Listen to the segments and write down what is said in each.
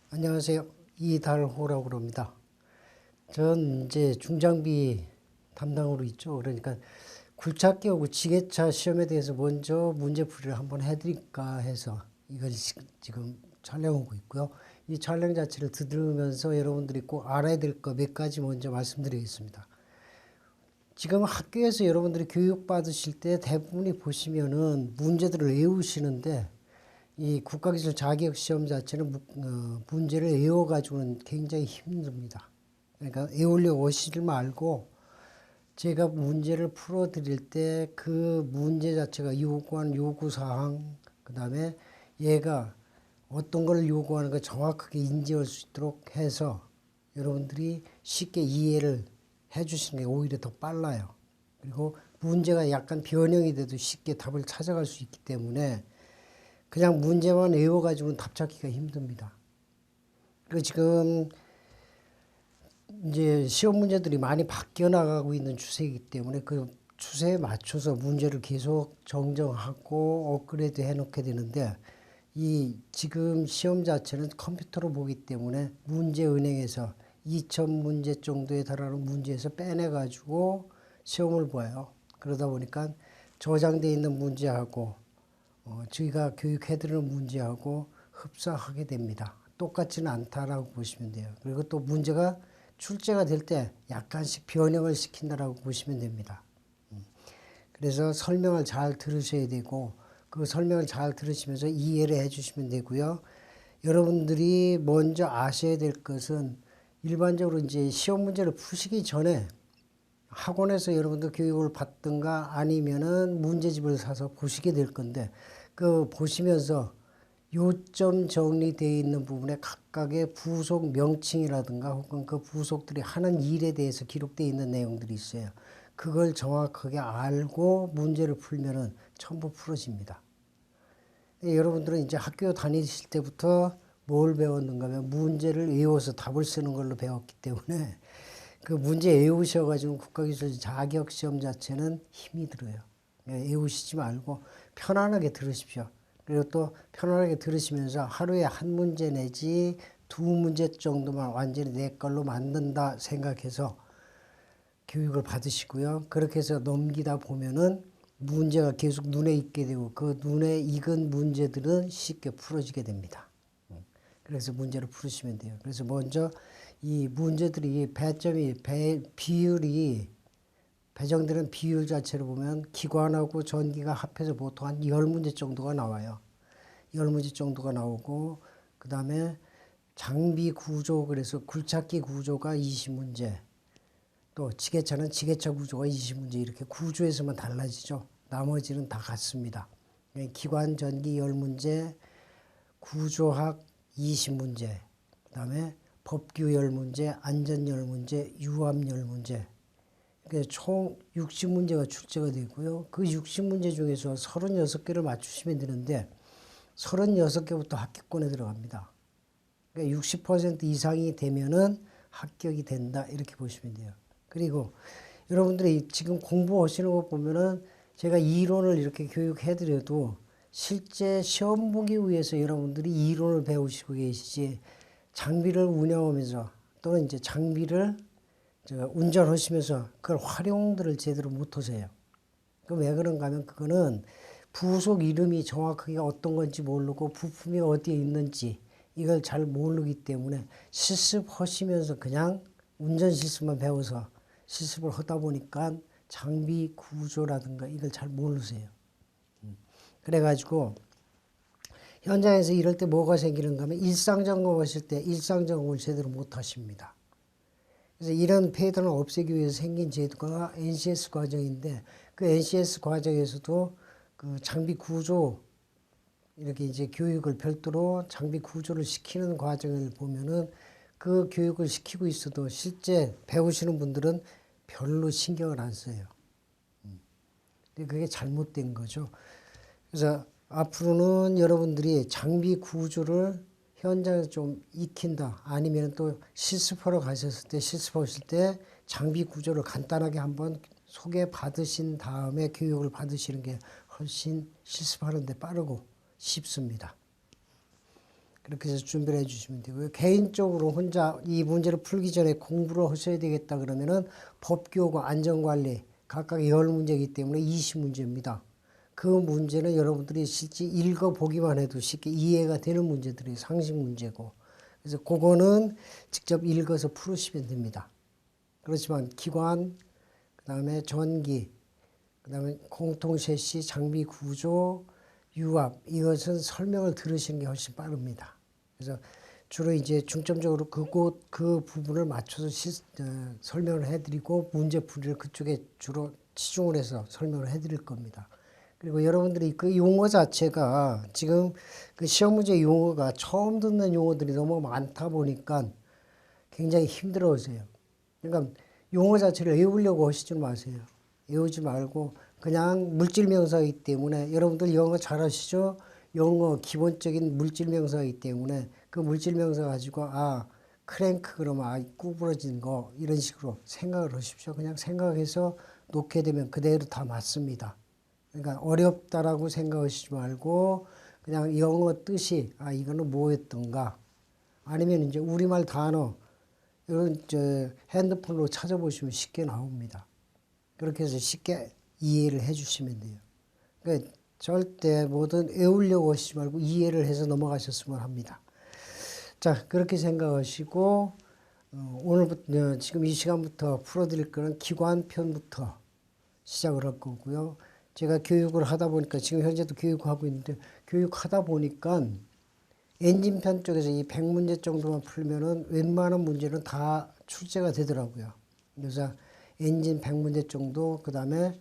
안녕하세요. 이달호라고 그럽니다. 전 이제 중장비 담당으로 있죠. 그러니까 굴착기하고 지게차 시험에 대해서 먼저 문제풀이를 한번 해드릴까 해서 이걸 지금 촬영하고 있고요. 이 촬영 자체를 들으면서 여러분들이 꼭 알아야 될 거 몇 가지 먼저 말씀드리겠습니다. 지금 학교에서 여러분들이 교육 받으실 때 대부분이 보시면은 문제들을 외우시는데 이 국가기술 자격 시험 자체는 문제를 외워가지고는 굉장히 힘듭니다. 그러니까 외우려고 하시지 말고 제가 문제를 풀어드릴 때 그 문제 자체가 요구하는 요구사항, 그 다음에 얘가 어떤 걸 요구하는 걸 정확하게 인지할 수 있도록 해서 여러분들이 쉽게 이해를 해주시는 게 오히려 더 빨라요. 그리고 문제가 약간 변형이 돼도 쉽게 답을 찾아갈 수 있기 때문에 그냥 문제만 외워가지고는 답 찾기가 힘듭니다. 그리고 지금 이제 시험 문제들이 많이 바뀌어 나가고 있는 추세이기 때문에 그 추세에 맞춰서 문제를 계속 정정하고 업그레이드 해 놓게 되는데 이 지금 시험 자체는 컴퓨터로 보기 때문에 문제은행에서 2000문제 정도에 달하는 문제에서 빼내가지고 시험을 봐요. 그러다 보니까 저장되어 있는 문제하고 저희가 교육해드리는 문제하고 흡사하게 됩니다. 똑같지는 않다라고 보시면 돼요. 그리고 또 문제가 출제가 될 때 약간씩 변형을 시킨다라고 보시면 됩니다. 그래서 설명을 잘 들으셔야 되고 그 설명을 잘 들으시면서 이해를 해주시면 되고요. 여러분들이 먼저 아셔야 될 것은 일반적으로 이제 시험 문제를 푸시기 전에 학원에서 여러분들 교육을 받든가 아니면은 문제집을 사서 보시게 될 건데 그 보시면서 요점 정리되어 있는 부분에 각각의 부속 명칭이라든가 혹은 그 부속들이 하는 일에 대해서 기록되어 있는 내용들이 있어요. 그걸 정확하게 알고 문제를 풀면은 전부 풀어집니다. 여러분들은 이제 학교 다니실 때부터 뭘 배웠는가 하면 문제를 외워서 답을 쓰는 걸로 배웠기 때문에 그 문제 외우셔가지고 국가기술 자격시험 자체는 힘이 들어요. 외우시지 말고 편안하게 들으십시오. 그리고 또 편안하게 들으시면서 하루에 한 문제 내지 두 문제 정도만 완전히 내 걸로 만든다 생각해서 교육을 받으시고요. 그렇게 해서 넘기다 보면은 문제가 계속 눈에 익게 되고 그 눈에 익은 문제들은 쉽게 풀어지게 됩니다. 그래서 문제를 풀으시면 돼요. 그래서 먼저 이 문제들이 비율이 배정되는 비율 자체로 보면 기관하고 전기가 합해서 보통 한 10문제 정도가 나와요. 10문제 정도가 나오고 그 다음에 장비 구조 그래서 굴착기 구조가 20문제 또 지게차는 지게차 구조가 20문제 이렇게 구조에서만 달라지죠. 나머지는 다 같습니다. 기관 전기 10문제 구조학 20문제 그 다음에 법규 10문제 안전 10문제 유압 10문제 총 60문제가 출제가 되고요. 그 60문제 중에서 36개를 맞추시면 되는데 36개부터 합격권에 들어갑니다. 그러니까 60% 이상이 되면은 합격이 된다 이렇게 보시면 돼요. 그리고 여러분들이 지금 공부하시는 거 보면은 제가 이론을 이렇게 교육해드려도 실제 시험 보기 위해서 여러분들이 이론을 배우시고 계시지 장비를 운영하면서 또는 이제 장비를 운전하시면서 그걸 활용들을 제대로 못하세요. 그럼 왜 그런가 하면 그거는 부속 이름이 정확하게 어떤 건지 모르고 부품이 어디에 있는지 이걸 잘 모르기 때문에 실습하시면서 그냥 운전 실습만 배워서 실습을 하다 보니까 장비 구조라든가 이걸 잘 모르세요. 그래가지고 현장에서 이럴 때 뭐가 생기는가 하면 일상 점검하실 때 일상 점검을 제대로 못 하십니다. 그래서 이런 패턴을 없애기 위해서 생긴 제도가 NCS 과정인데 그 NCS 과정에서도 그 장비 구조 이렇게 이제 교육을 별도로 장비 구조를 시키는 과정을 보면은 그 교육을 시키고 있어도 실제 배우시는 분들은 별로 신경을 안 써요. 근데 그게 잘못된 거죠. 그래서 앞으로는 여러분들이 장비 구조를 현장에서 좀 익힌다. 아니면 또 실습하러 가셨을 때, 실습하실 때 장비 구조를 간단하게 한번 소개 받으신 다음에 교육을 받으시는 게 훨씬 실습하는데 빠르고 쉽습니다. 그렇게 해서 준비를 해주시면 되고요. 개인적으로 혼자 이 문제를 풀기 전에 공부를 하셔야 되겠다 그러면은 법규하고 안전관리 각각 10문제이기 때문에 20문제입니다. 그 문제는 여러분들이 실제 읽어보기만 해도 쉽게 이해가 되는 문제들이 상식 문제고, 그래서 그거는 직접 읽어서 풀으시면 됩니다. 그렇지만 기관, 그 다음에 전기, 그 다음에 공통셰시, 장비 구조, 유압, 이것은 설명을 들으시는 게 훨씬 빠릅니다. 그래서 주로 이제 중점적으로 그 부분을 맞춰서 설명을 해드리고 문제풀이를 그쪽에 주로 치중을 해서 설명을 해드릴 겁니다. 그리고 여러분들이 그 용어 자체가 지금 그 시험 문제 용어가 처음 듣는 용어들이 너무 많다 보니까 굉장히 힘들어하세요. 그러니까 용어 자체를 외우려고 하시지 마세요. 외우지 말고 그냥 물질 명사이기 때문에 여러분들 영어 잘하시죠? 영어 기본적인 물질 명사이기 때문에 그 물질 명사 가지고 크랭크 그러면 구부러진 거 이런 식으로 생각을 하십시오. 그냥 생각해서 놓게 되면 그대로 다 맞습니다. 그러니까 어렵다라고 생각하시지 말고 그냥 영어 뜻이 이거는 뭐였던가 아니면 이제 우리말 단어 이런 핸드폰으로 찾아보시면 쉽게 나옵니다. 그렇게 해서 쉽게 이해를 해주시면 돼요. 그러니까 절대 뭐든 외우려고 하시지 말고 이해를 해서 넘어가셨으면 합니다. 자, 그렇게 생각하시고 오늘부터 지금 이 시간부터 풀어드릴 거는 기관편부터 시작을 할 거고요. 제가 교육을 하다 보니까 지금 현재도 교육하고 있는데 교육하다 보니까 엔진편 쪽에서 이 100문제 정도만 풀면은 웬만한 문제는 다 출제가 되더라고요. 그래서 엔진 100문제 정도, 그 다음에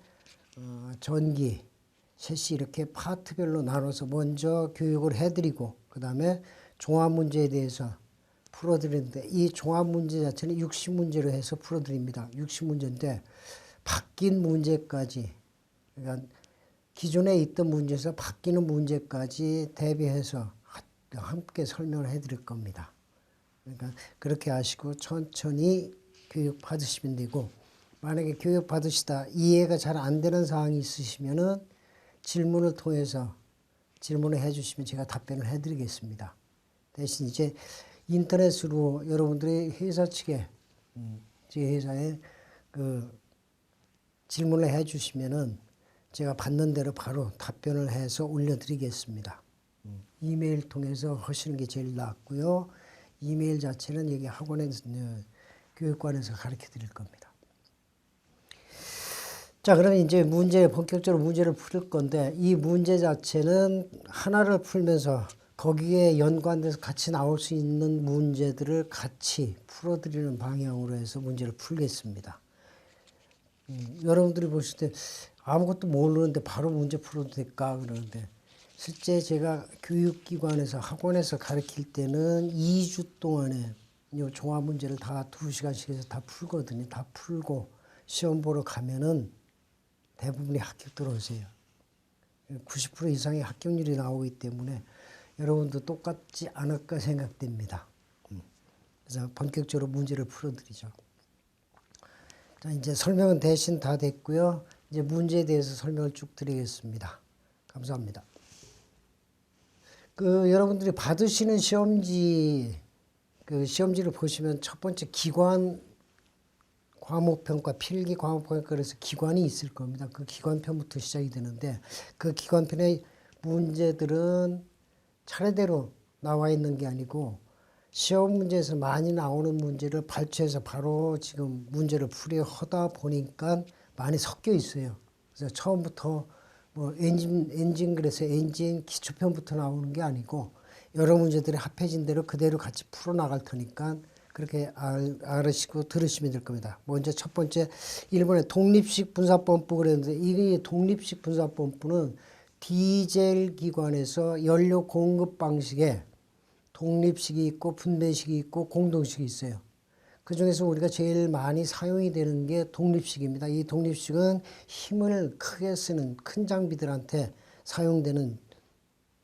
전기, 셋이 이렇게 파트별로 나눠서 먼저 교육을 해드리고 그 다음에 종합 문제에 대해서 풀어드리는데 이 종합 문제 자체는 60문제로 해서 풀어드립니다. 60문제인데 바뀐 문제까지 그러니까 기존에 있던 문제에서 바뀌는 문제까지 대비해서 함께 설명을 해드릴 겁니다. 그러니까 그렇게 하시고 천천히 교육 받으시면 되고 만약에 교육 받으시다 이해가 잘 안 되는 사항이 있으시면은 질문을 통해서 질문을 해주시면 제가 답변을 해드리겠습니다. 대신 이제 인터넷으로 여러분들이 회사 측에 제 회사에 그 질문을 해주시면은 제가 받는 대로 바로 답변을 해서 올려드리겠습니다. 이메일 통해서 하시는 게 제일 낫고요. 이메일 자체는 여기 학원에서 교육관에서 가르쳐 드릴 겁니다. 자, 그러면 이제 본격적으로 문제를 풀 건데 이 문제 자체는 하나를 풀면서 거기에 연관돼서 같이 나올 수 있는 문제들을 같이 풀어드리는 방향으로 해서 문제를 풀겠습니다. 여러분들이 보실 때 아무것도 모르는데 바로 문제 풀어도 될까 그러는데 실제 제가 교육기관에서 학원에서 가르칠 때는 2주 동안에 이 종합 문제를 다 2시간씩 해서 다 풀거든요. 다 풀고 시험 보러 가면은 대부분이 합격 들어오세요. 90% 이상의 합격률이 나오기 때문에 여러분도 똑같지 않을까 생각됩니다. 그래서 본격적으로 문제를 풀어드리죠. 자, 이제 설명은 대신 다 됐고요. 이제 문제에 대해서 설명을 쭉 드리겠습니다. 감사합니다. 여러분들이 받으시는 시험지, 시험지를 보시면 첫 번째 기관 과목평가, 필기 과목평가 그래서 기관이 있을 겁니다. 그 기관편부터 시작이 되는데 그 기관편의 문제들은 차례대로 나와 있는 게 아니고 시험 문제에서 많이 나오는 문제를 발췌해서 바로 지금 문제를 풀이하다 보니까 많이 섞여 있어요. 그래서 처음부터 뭐 엔진 그래서 엔진 기초편부터 나오는 게 아니고 여러 문제들이 합해진 대로 그대로 같이 풀어 나갈 테니까 그렇게 알으시고 들으시면 될 겁니다. 먼저 첫 번째 1번에 독립식 분사펌프 그랬는데 이게 독립식 분사펌프는 디젤 기관에서 연료 공급 방식에 독립식이 있고 분배식이 있고 공동식이 있어요. 그 중에서 우리가 제일 많이 사용이 되는 게 독립식입니다. 이 독립식은 힘을 크게 쓰는 큰 장비들한테 사용되는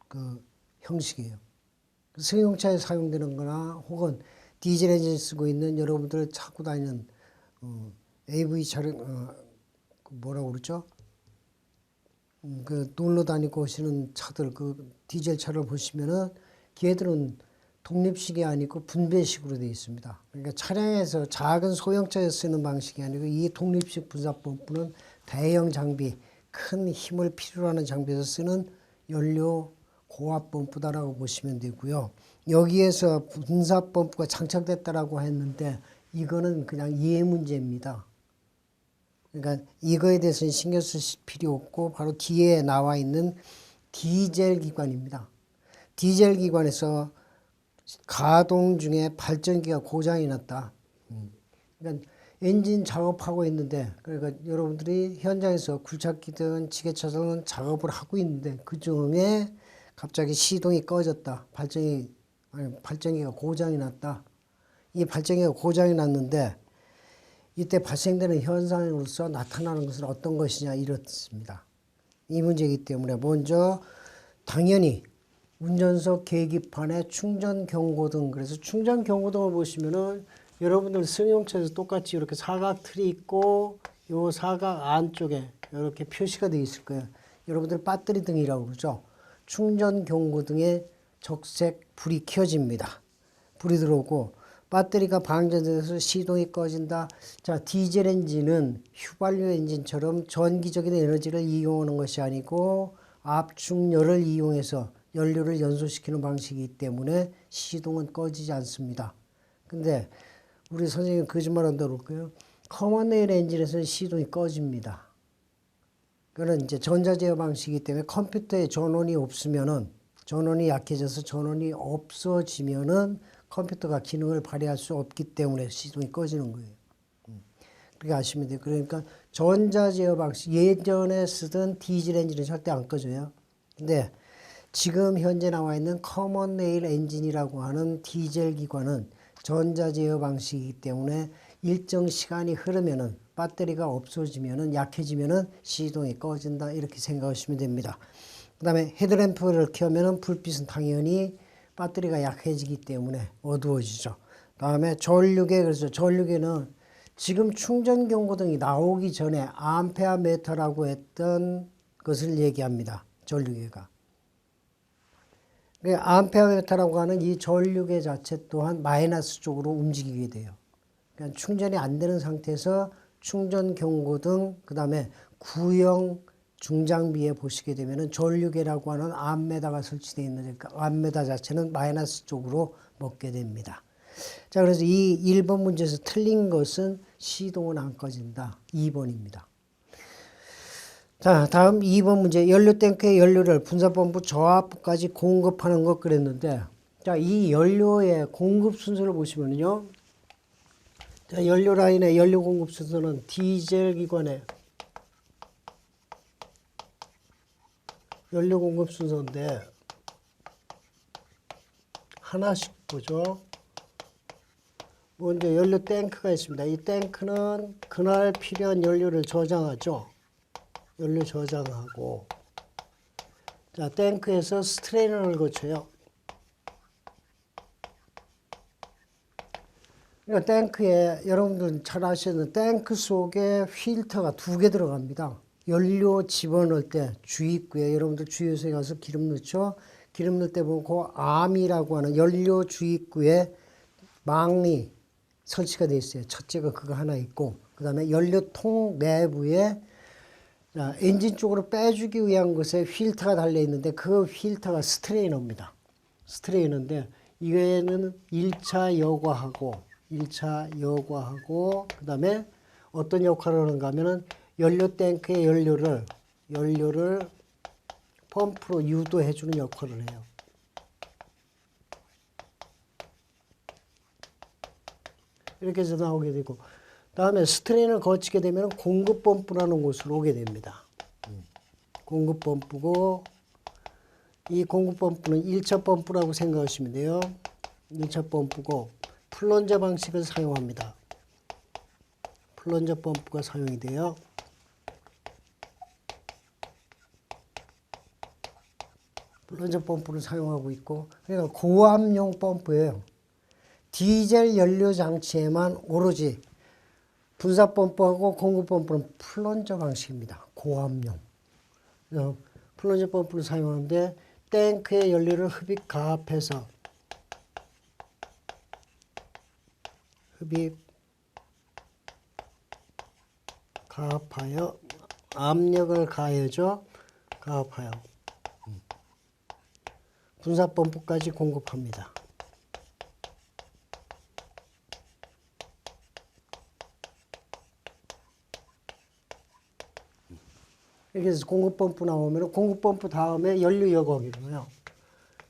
그 형식이에요. 승용차에 사용되는 거나 혹은 디젤 엔진 쓰고 있는 여러분들 타고 다니는 AV 차량 뭐라고 그러죠? 그 놀러 다니고 오시는 차들 그 디젤 차를 보시면은 걔들은 독립식이 아니고 분배식으로 되어 있습니다. 그러니까 차량에서 작은 소형차에 쓰는 방식이 아니고 이 독립식 분사펌프는 대형 장비, 큰 힘을 필요로 하는 장비에서 쓰는 연료 고압 펌프다라고 보시면 되고요. 여기에서 분사펌프가 장착됐다라고 했는데 이거는 그냥 이해 문제입니다. 그러니까 이거에 대해서는 신경 쓰실 필요 없고 바로 뒤에 나와 있는 디젤 기관입니다. 디젤 기관에서 가동 중에 발전기가 고장이 났다. 그러니까 엔진 작업하고 있는데, 그러니까 여러분들이 현장에서 굴착기든 지게차든 작업을 하고 있는데 그 중에 갑자기 시동이 꺼졌다. 발전기가 고장이 났다. 이 발전기가 고장이 났는데 이때 발생되는 현상으로서 나타나는 것은 어떤 것이냐 이렇습니다. 이 문제이기 때문에 먼저 당연히 운전석 계기판에 충전 경고등, 그래서 충전 경고등을 보시면은 여러분들 승용차에서 똑같이 이렇게 사각 틀이 있고 요 사각 안쪽에 이렇게 표시가 되어 있을 거예요. 여러분들 배터리 등이라고 그러죠. 충전 경고등에 적색 불이 켜집니다. 불이 들어오고 배터리가 방전돼서 시동이 꺼진다. 자, 디젤 엔진은 휘발유 엔진처럼 전기적인 에너지를 이용하는 것이 아니고 압축열을 이용해서 연료를 연소시키는 방식이기 때문에 시동은 꺼지지 않습니다. 근데 우리 선생님 거짓말한다고 그럴까요? 커먼레일 엔진에서는 시동이 꺼집니다. 그는 이제 전자제어 방식이기 때문에 컴퓨터에 전원이 없으면은, 전원이 약해져서 전원이 없어지면은 컴퓨터가 기능을 발휘할 수 없기 때문에 시동이 꺼지는 거예요. 그렇게 아시면 돼요. 그러니까 전자제어 방식, 예전에 쓰던 디젤 엔진은 절대 안 꺼져요. 근데 지금 현재 나와 있는 커먼레일 엔진이라고 하는 디젤 기관은 전자제어 방식이기 때문에 일정 시간이 흐르면은 배터리가 없어지면은, 약해지면은 시동이 꺼진다 이렇게 생각하시면 됩니다. 그 다음에 헤드램프를 켜면은 불빛은 당연히 배터리가 약해지기 때문에 어두워지죠. 다음에 전류계, 그래서 전류계는 지금 충전 경고등이 나오기 전에 암페어 미터라고 했던 것을 얘기합니다. 전류계가. 암페어 미터라고 하는 이 전류계 자체 또한 마이너스 쪽으로 움직이게 돼요. 그러니까 충전이 안 되는 상태에서 충전 경고등, 그 다음에 구형 중장비에 보시게 되면은 전류계라고 하는 암메다가 설치되어 있는, 그러니까 암메다 자체는 마이너스 쪽으로 먹게 됩니다. 자, 그래서 이 1번 문제에서 틀린 것은 시동은 안 꺼진다. 2번입니다. 자, 다음 2번 문제. 연료 탱크의 연료를 분사펌프 저압부까지 공급하는 것 그랬는데, 자, 이 연료의 공급 순서를 보시면요. 자, 연료 라인의 연료 공급 순서는 디젤 기관의 연료 공급 순서인데 하나씩 보죠. 먼저 연료 탱크가 있습니다. 이 탱크는 그날 필요한 연료를 저장하죠. 연료 저장하고, 자, 탱크에서 스트레이너를 거쳐요. 그러니까 탱크에, 여러분들 잘 아시는 탱크 속에 필터가 2개 들어갑니다. 연료 집어넣을 때 주입구에, 여러분들 주유소에 가서 기름 넣죠. 기름 넣을 때 보면 그 암이라고 하는 연료 주입구에 망이 설치가 되어 있어요. 첫째가 그거 하나 있고, 그 다음에 연료통 내부에, 자, 엔진 쪽으로 빼주기 위한 것에 필터가 달려 있는데 그 필터가 스트레이너입니다. 스트레이너인데 이거에는 1차 여과하고 그 다음에 어떤 역할을 하는가 하면은 연료 탱크의 연료를 펌프로 유도해 주는 역할을 해요. 이렇게 해서 나오게 되고, 다음에 스트레인을 거치게 되면 공급 펌프라는 곳으로 오게 됩니다. 공급 펌프고, 이 공급 펌프는 1차 펌프라고 생각하시면 돼요. 1차 펌프고 플런저 방식을 사용합니다. 플런저 펌프가 사용이 돼요. 플런저 펌프를 사용하고 있고, 그러니까 고압용 펌프예요. 디젤 연료 장치에만 오로지 분사 펌프하고 공급 펌프는 플런저 방식입니다. 고압용. 플런저 펌프를 사용하는데 탱크의 연료를 흡입 가압해서 흡입 가압하여 압력을 가해줘 가압하여 분사펌프까지 공급합니다. 이렇게 해서 공급펌프 나오면 공급펌프 다음에 연료여과기로요.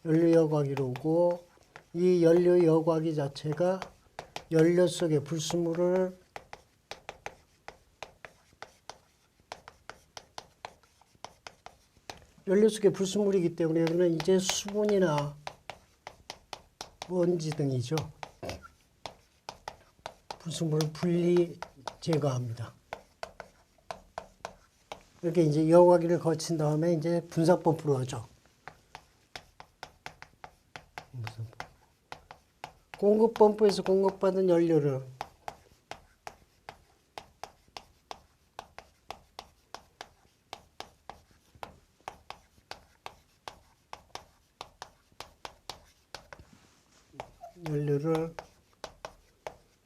연료여과기로 오고 이 연료여과기 자체가 연료 속에 불순물을 연료 속에 불순물이기 때문에 여기는 이제 수분이나 먼지 등이죠. 불순물을 분리 제거합니다. 이렇게 이제 여과기를 거친 다음에 이제 분사펌프로 하죠. 공급펌프에서 공급받은 연료를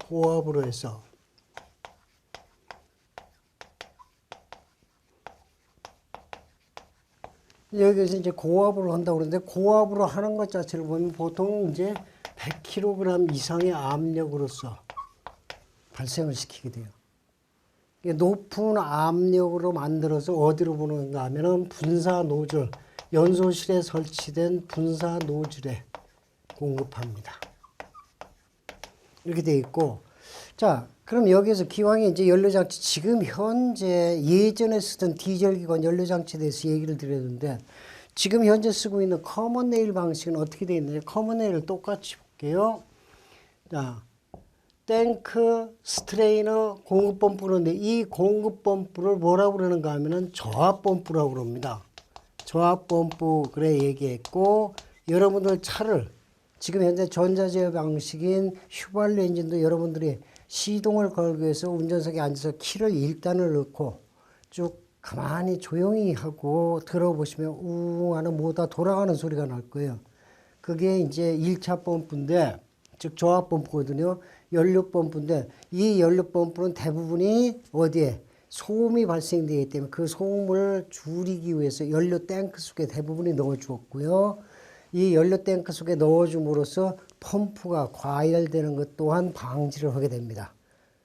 고압으로 해서 여기서 이제 고압으로 한다고 그러는데 고압으로 하는 것 자체를 보면 보통 이제 100kg 이상의 압력으로서 발생을 시키게 돼요. 높은 압력으로 만들어서 어디로 보내는가 하면은 분사 노즐, 연소실에 설치된 분사 노즐에 공급합니다. 이렇게 돼 있고, 자, 그럼 여기에서 기왕에 이제 연료장치, 지금 현재 예전에 쓰던 디젤기관 연료장치에 대해서 얘기를 드렸는데, 지금 현재 쓰고 있는 커먼 네일 방식은 어떻게 되어 있느냐? 커먼 네일을 똑같이 볼게요. 자, 탱크, 스트레이너, 공급펌프인데 이 공급펌프를 뭐라고 그러는가 하면은 저압펌프라고 그럽니다. 저압펌프 그래 얘기했고, 여러분들 차를 지금 현재 전자제어 방식인 휘발유 엔진도 여러분들이 시동을 걸기 위해서 운전석에 앉아서 키를 1단을 넣고 쭉 가만히 조용히 하고 들어보시면 우웅 하는 뭐다 돌아가는 소리가 날 거예요. 그게 이제 1차 펌프인데, 즉 저압펌프거든요. 연료펌프인데 이 연료펌프는 대부분이 어디에 소음이 발생되기 때문에 그 소음을 줄이기 위해서 연료 탱크 속에 대부분이 넣어주었고요. 이 연료 탱크 속에 넣어줌으로써 펌프가 과열되는 것 또한 방지를 하게 됩니다.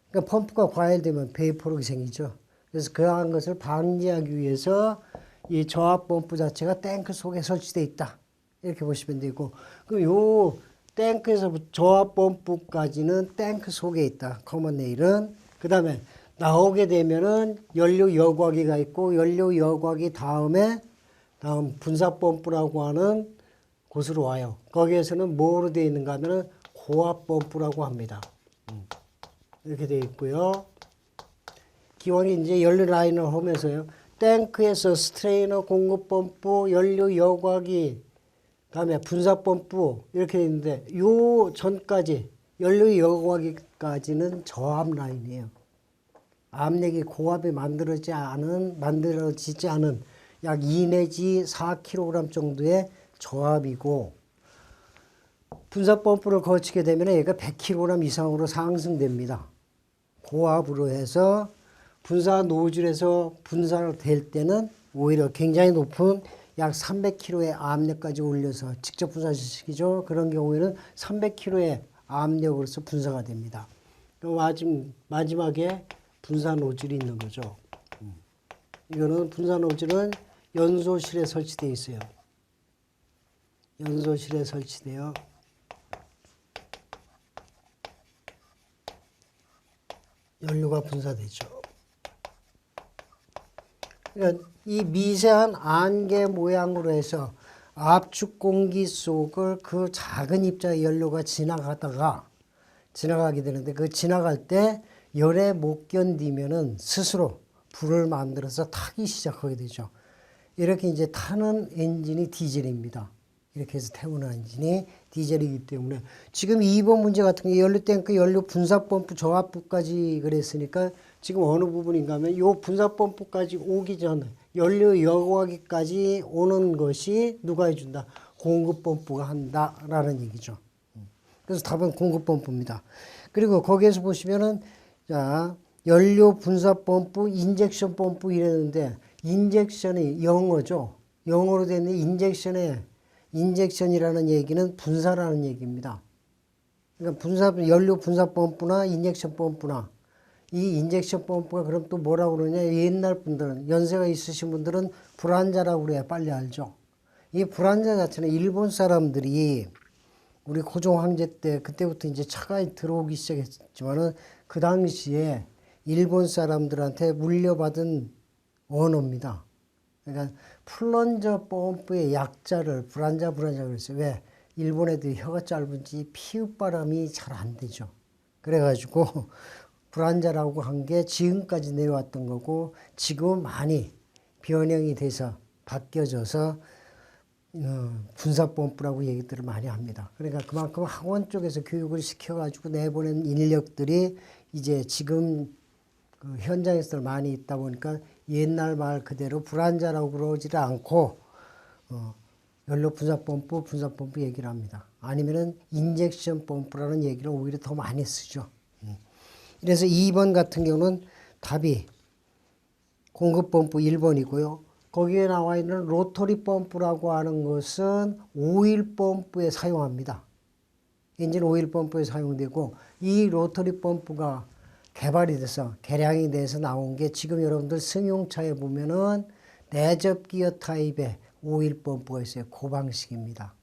그러니까 펌프가 과열되면 베이퍼록이 생기죠. 그래서 그러한 것을 방지하기 위해서 이 저압 펌프 자체가 탱크 속에 설치되어 있다. 이렇게 보시면 되고, 그럼 요 탱크에서 저압 펌프까지는 탱크 속에 있다. 커먼 네일은. 그 다음에 나오게 되면은 연료 여과기가 있고, 연료 여과기 다음 분사 펌프라고 하는 곳으로 와요. 거기에서는 뭐로 되어 있는가 하면은 고압 펌프라고 합니다. 이렇게 되어 있고요. 기왕에 이제 연료 라인을 하면서요. 탱크에서 스트레이너, 공급 펌프, 연료 여과기, 그다음에 분사 펌프 이렇게 되어 있는데 요 전까지 연료 여과기까지는 저압 라인이에요. 압력이 고압이 만들어지지 않은 약 2 내지 4kg 정도의 저압이고, 분사 펌프를 거치게 되면 얘가 100kg 이상으로 상승됩니다. 고압으로 해서 분사 노즐에서 분사를 될 때는 오히려 굉장히 높은 약 300kg의 압력까지 올려서 직접 분사시키죠. 그런 경우에는 300kg의 압력으로서 분사가 됩니다. 마지막에 분사 노즐이 있는 거죠. 이거는 분사 노즐은 연소실에 설치되어 있어요. 연소실에 설치되어 연료가 분사되죠. 그러니까 이 미세한 안개 모양으로 해서 압축 공기 속을 그 작은 입자의 연료가 지나가게 되는데, 그 지나갈 때 열에 못 견디면은 스스로 불을 만들어서 타기 시작하게 되죠. 이렇게 이제 타는 엔진이 디젤입니다. 이렇게 해서 태우는 엔진이 디젤이기 때문에 지금 2번 문제 같은 게 연료 탱크, 연료 분사 펌프, 저압부까지 그랬으니까 지금 어느 부분인가 하면 이 분사 펌프까지 오기 전에 연료 여과기까지 오는 것이 누가 해준다? 공급 펌프가 한다라는 얘기죠. 그래서 답은 공급 펌프입니다. 그리고 거기에서 보시면은 자 연료 분사 펌프, 인젝션 펌프 이랬는데 인젝션이 영어죠. 영어로 되어 있는 인젝션이라는 얘기는 분사라는 얘기입니다. 그러니까 연료 분사 펌프나 인젝션 펌프나 이 인젝션 펌프가 그럼 또 뭐라고 그러냐. 옛날 분들은 연세가 있으신 분들은 불안자라고 그래야 빨리 알죠. 이 불안자 자체는 일본 사람들이 우리 고종 황제 때 그때부터 이제 차가 들어오기 시작했지만은 그 당시에 일본 사람들한테 물려받은 언어입니다. 그러니까 플런저 펌프의 약자를 불안자 그랬어요. 왜? 일본 애들이 혀가 짧은지 피읍바람이 잘 안 되죠. 그래가지고 불안자라고 한 게 지금까지 내려왔던 거고 지금은 많이 변형이 돼서 바뀌어져서 분사펌프라고 얘기들을 많이 합니다. 그러니까 그만큼 학원 쪽에서 교육을 시켜가지고 내보낸 인력들이 이제 지금 그 현장에서 많이 있다 보니까 옛날 말 그대로 불안자라고 그러지를 않고 연료 분사펌프 얘기를 합니다. 아니면은 인젝션 펌프라는 얘기를 오히려 더 많이 쓰죠. 그래서 2번 같은 경우는 답이 공급 펌프 1번이고요. 거기에 나와 있는 로터리 펌프라고 하는 것은 오일 펌프에 사용합니다. 엔진 오일 펌프에 사용되고 이 로터리 펌프가 개발이 돼서 개량이 돼서 나온 게 지금 여러분들 승용차에 보면은 내접 기어 타입의 오일 펌프가 있어요. 그 방식입니다.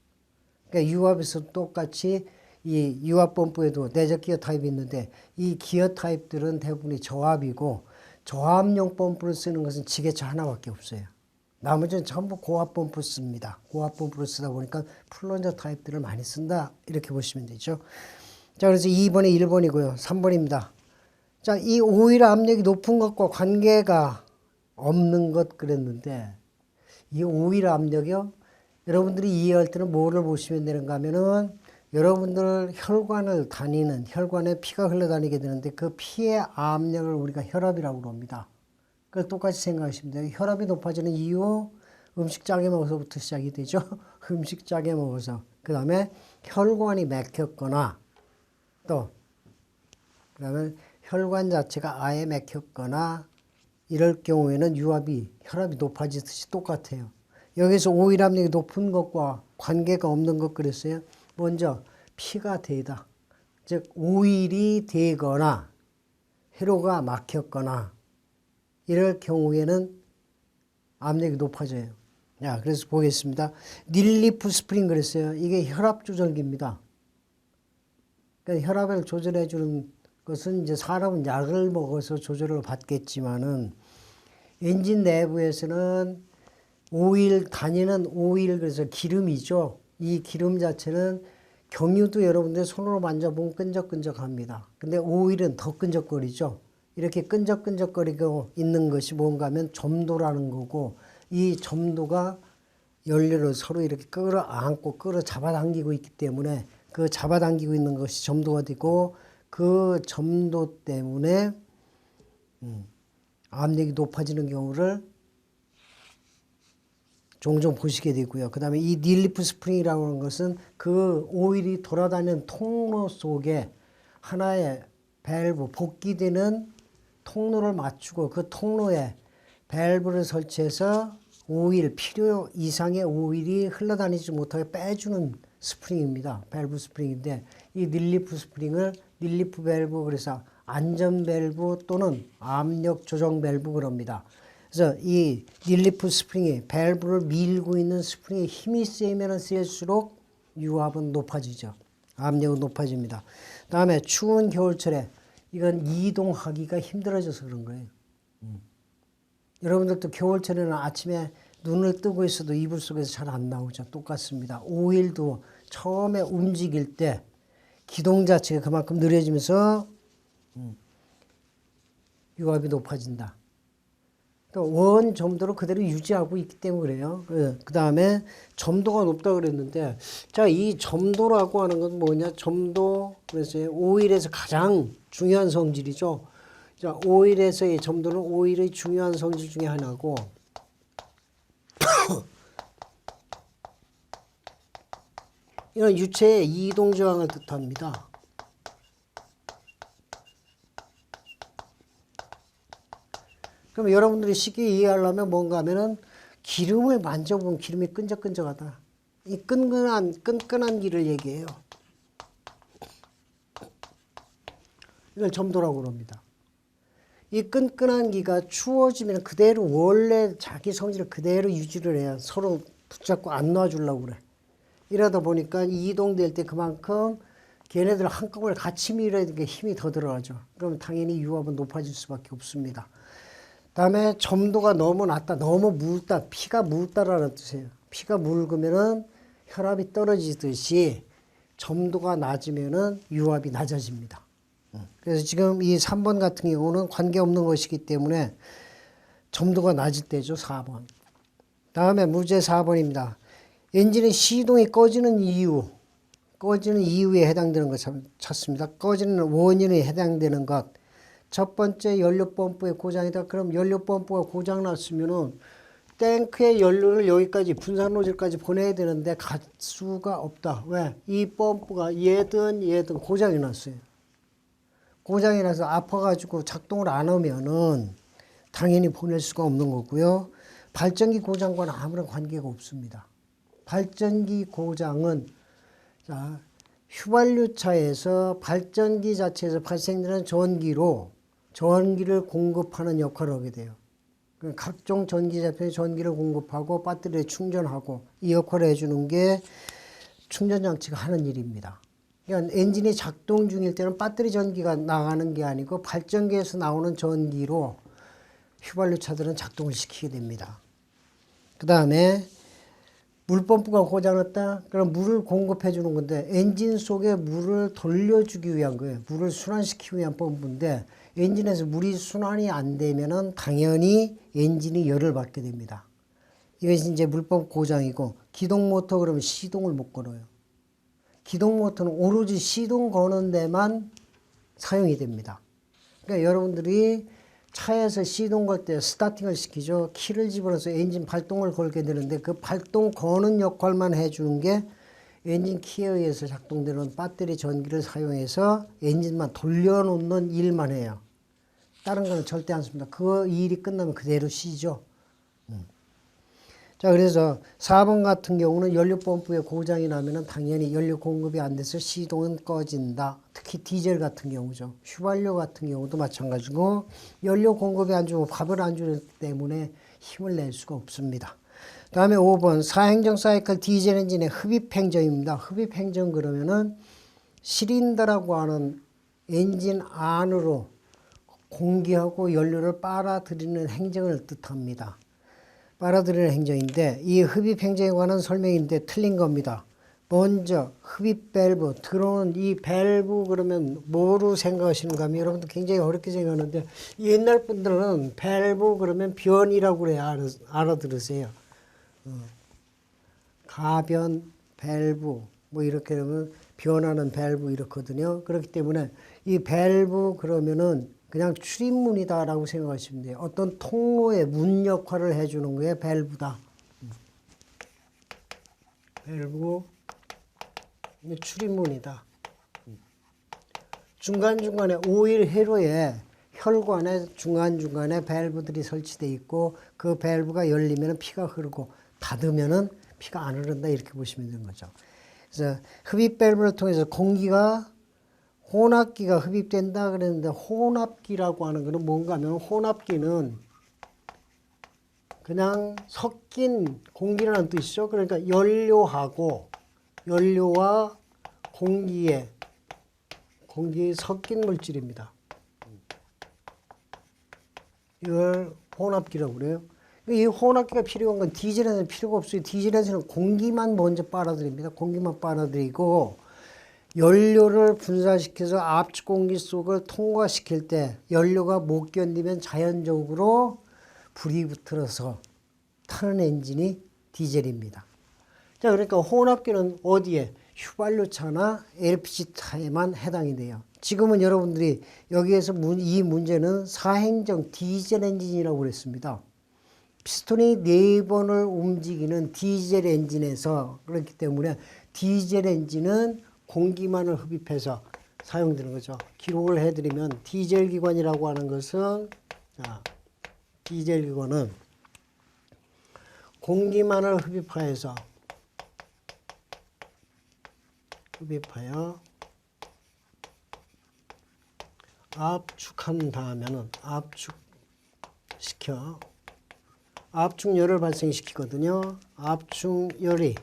그러니까 유압에서 똑같이 이 유압 펌프에도 내접 기어 타입이 있는데 이 기어 타입들은 대부분이 저압이고 저압용 펌프를 쓰는 것은 지게차 하나밖에 없어요. 나머지는 전부 고압 펌프 씁니다. 고압 펌프를 쓰다 보니까 플런저 타입들을 많이 쓴다. 이렇게 보시면 되죠. 자, 그래서 2번에 1번이고요. 3번입니다. 자, 이 오일 압력이 높은 것과 관계가 없는 것 그랬는데 이 오일 압력이요. 여러분들이 이해할 때는 뭐를 보시면 되는가 하면은 여러분들 혈관에 피가 흘러다니게 되는데 그 피의 압력을 우리가 혈압이라고 합니다. 그걸 똑같이 생각하시면 돼요. 혈압이 높아지는 이유 음식 짜게 먹어서부터 시작이 되죠. 음식 짜게 먹어서. 그 다음에 혈관이 막혔거나 또 그 다음에 혈관 자체가 아예 막혔거나 이럴 경우에는 혈압이 높아지듯이 똑같아요. 여기서 오일 압력이 높은 것과 관계가 없는 것 그랬어요. 먼저 피가 되다. 즉 오일이 되거나 혈로가 막혔거나 이럴 경우에는 압력이 높아져요. 자, 그래서 보겠습니다. 닐리프 스프링 그랬어요. 이게 혈압 조절기입니다. 그러니까 혈압을 조절해 주는 것은 이제 사람은 약을 먹어서 조절을 받겠지만은 엔진 내부에서는 다니는 오일, 그래서 기름이죠. 이 기름 자체는 경유도 여러분들 손으로 만져보면 끈적끈적합니다. 근데 오일은 더 끈적거리죠. 이렇게 끈적끈적거리고 있는 것이 뭔가 하면 점도라는 거고 이 점도가 연료를 서로 이렇게 끌어안고 잡아당기고 있기 때문에 그 잡아당기고 있는 것이 점도가 되고 그 점도 때문에 압력이 높아지는 경우를 종종 보시게 되고요. 그 다음에 이 닐리프 스프링이라고 하는 것은 그 오일이 돌아다니는 통로 속에 하나의 밸브, 복귀되는 통로를 맞추고 그 통로에 밸브를 설치해서 필요 이상의 오일이 흘러다니지 못하게 빼주는 스프링입니다. 밸브 스프링인데 이 닐리프 밸브 그래서 안전 밸브 또는 압력 조정 밸브 그럽니다. 그래서 이 닐리프 스프링이 밸브를 밀고 있는 스프링에 힘이 세면 세일수록 유압은 높아지죠. 압력은 높아집니다. 다음에 추운 겨울철에 이건 이동하기가 힘들어져서 그런 거예요. 여러분들도 겨울철에는 아침에 눈을 뜨고 있어도 이불 속에서 잘 안 나오죠. 똑같습니다. 오일도 처음에 움직일 때 기동 자체가 그만큼 느려지면서 유압이 높아진다. 또 원 점도를 그대로 유지하고 있기 때문에 그래요. 그 다음에 점도가 높다 그랬는데, 자, 이 점도라고 하는 건 뭐냐? 점도, 그래서 오일에서 가장 중요한 성질이죠. 자, 오일에서의 점도는 오일의 중요한 성질 중에 하나고, 이런 유체의 이동 저항을 뜻합니다. 그럼 여러분들이 쉽게 이해하려면 뭔가 하면은 기름을 만져보면 기름이 끈적끈적하다. 이 끈끈한 기를 얘기해요. 이걸 점도라고 그럽니다. 이 끈끈한 기가 추워지면 그대로 원래 자기 성질을 그대로 유지를 해야 서로 붙잡고 안 놔주려고 그래. 이러다 보니까 이동될 때 그만큼 걔네들 한꺼번에 같이 밀어야 되니까 힘이 더 들어가죠. 그러면 당연히 유압은 높아질 수밖에 없습니다. 다음에 점도가 너무 낮다, 너무 묽다, 피가 묽다라는 뜻이에요. 피가 묽으면은 혈압이 떨어지듯이 점도가 낮으면은 유압이 낮아집니다. 그래서 지금 이 3번 같은 경우는 관계없는 것이기 때문에 점도가 낮을 때죠. 4번. 다음에 문제 4번입니다. 엔진의 시동이 꺼지는 이유에 해당되는 것 찾습니다. 꺼지는 원인에 해당되는 것. 첫 번째 연료 펌프의 고장이다. 그럼 연료 펌프가 고장 났으면은 탱크의 연료를 여기까지 분산 노즐까지 보내야 되는데 갈 수가 없다. 왜? 이 펌프가 얘든 고장이 났어요. 고장이 나서 아파가지고 작동을 안 하면은 당연히 보낼 수가 없는 거고요. 발전기 고장과는 아무런 관계가 없습니다. 발전기 고장은 자, 휘발유차에서 발전기 자체에서 발생되는 전기를 공급하는 역할을 하게 돼요. 각종 전기 제품에 전기를 공급하고 배터리에 충전하고 이 역할을 해주는 게 충전장치가 하는 일입니다. 그러니까 엔진이 작동 중일 때는 배터리 전기가 나가는 게 아니고 발전기에서 나오는 전기로 휘발유차들은 작동을 시키게 됩니다. 그 다음에 물펌프가 고장났다? 그럼 물을 공급해 주는 건데 엔진 속에 물을 돌려주기 위한 거예요. 물을 순환시키기 위한 펌프인데 엔진에서 물이 순환이 안 되면은 당연히 엔진이 열을 받게 됩니다. 이것이 이제 물펌프 고장이고 기동 모터 그러면 시동을 못 걸어요. 기동 모터는 오로지 시동 거는 데만 사용이 됩니다. 그러니까 여러분들이 차에서 시동 걸 때 스타팅을 시키죠. 키를 집어넣어서 엔진 발동을 걸게 되는데 그 발동 거는 역할만 해주는 게 엔진 키에 의해서 작동되는 배터리 전기를 사용해서 엔진만 돌려놓는 일만 해요. 다른 거는 절대 안 씁니다. 그 일이 끝나면 그대로 쉬죠. 자, 그래서 4번 같은 경우는 연료 펌프에 고장이 나면은 당연히 연료 공급이 안 돼서 시동은 꺼진다. 특히 디젤 같은 경우죠. 휘발유 같은 경우도 마찬가지고 연료 공급이 안 주고 밥을 안 주기 때문에 힘을 낼 수가 없습니다. 다음에 5번 사행정 사이클 디젤 엔진의 흡입 행정입니다. 흡입 행정 그러면은 실린더라고 하는 엔진 안으로 공기하고 연료를 빨아들이는 행정을 뜻합니다. 빨아들이는 행정인데 이 흡입 행정에 관한 설명인데 틀린 겁니다. 먼저 흡입 밸브 들어오는 이 밸브 그러면 뭐로 생각하시는가 하면 여러분들 굉장히 어렵게 생각하는데 옛날 분들은 밸브 그러면 변이라고 그래야 알아들으세요. 가변 밸브 뭐 이렇게 하면 변하는 밸브 이렇거든요. 그렇기 때문에 이 밸브 그러면은 그냥 출입문이다라고 생각하시면 돼요. 어떤 통로의 문 역할을 해주는 게 밸브다. 밸브 출입문이다. 중간중간에 오일 회로에 혈관에 중간중간에 밸브들이 설치되어 있고 그 밸브가 열리면 피가 흐르고 닫으면 피가 안 흐른다 이렇게 보시면 되는 거죠. 그래서 흡입 밸브를 통해서 공기가 혼합기가 흡입된다 그랬는데 혼합기라고 하는 것은 뭔가 하면 혼합기는 그냥 섞인 공기라는 뜻이죠. 그러니까 연료와 공기에 섞인 물질입니다. 이걸 혼합기라고 그래요. 이 혼합기가 필요한 건 디젤에서는 필요가 없어요. 디젤에서는 공기만 먼저 빨아들입니다. 공기만 빨아들이고 연료를 분사시켜서 압축 공기 속을 통과시킬 때 연료가 못 견디면 자연적으로 불이 붙어서 타는 엔진이 디젤입니다. 자, 그러니까 혼합기는 어디에? 휘발유차나 LPG차에만 해당이 돼요. 지금은 여러분들이 여기에서 이 문제는 사행정 디젤 엔진이라고 그랬습니다. 피스톤이 4번을 움직이는 디젤 엔진에서 그렇기 때문에 디젤 엔진은 공기만을 흡입해서 사용되는 거죠. 기록을 해드리면 디젤 기관이라고 하는 것은 자, 디젤 기관은 공기만을 흡입하여 압축한 다음에는 압축열을 발생시키거든요. 압축열을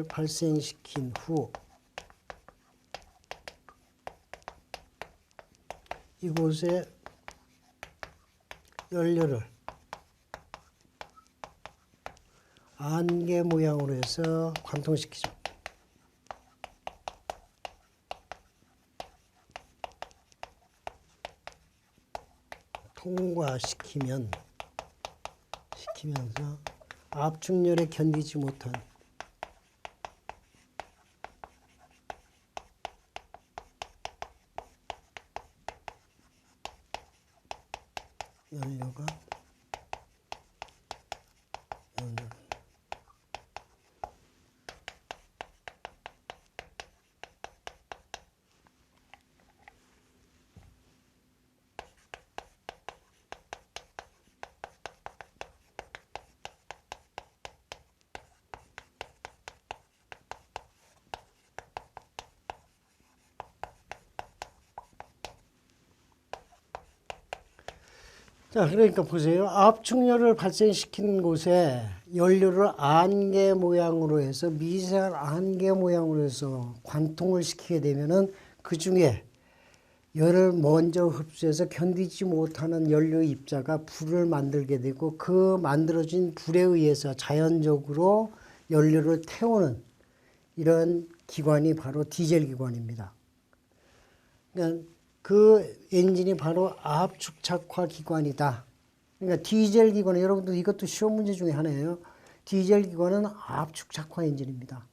발생시킨 후 이곳에 연료를 안개 모양으로 해서 관통시키죠. 통과시키면서 압축열에 견디지 못한 연료가 자, 그러니까 보세요. 압축열을 발생시키는 곳에 연료를 안개 모양으로 해서 미세한 안개 모양으로 해서 관통을 시키게 되면은 그 중에 열을 먼저 흡수해서 견디지 못하는 연료 입자가 불을 만들게 되고 그 만들어진 불에 의해서 자연적으로 연료를 태우는 이런 기관이 바로 디젤 기관입니다. 그러니까 그 엔진이 바로 압축착화 기관이다. 그러니까 디젤 기관은 여러분들 이것도 시험 문제 중에 하나예요. 디젤 기관은 압축착화 엔진입니다.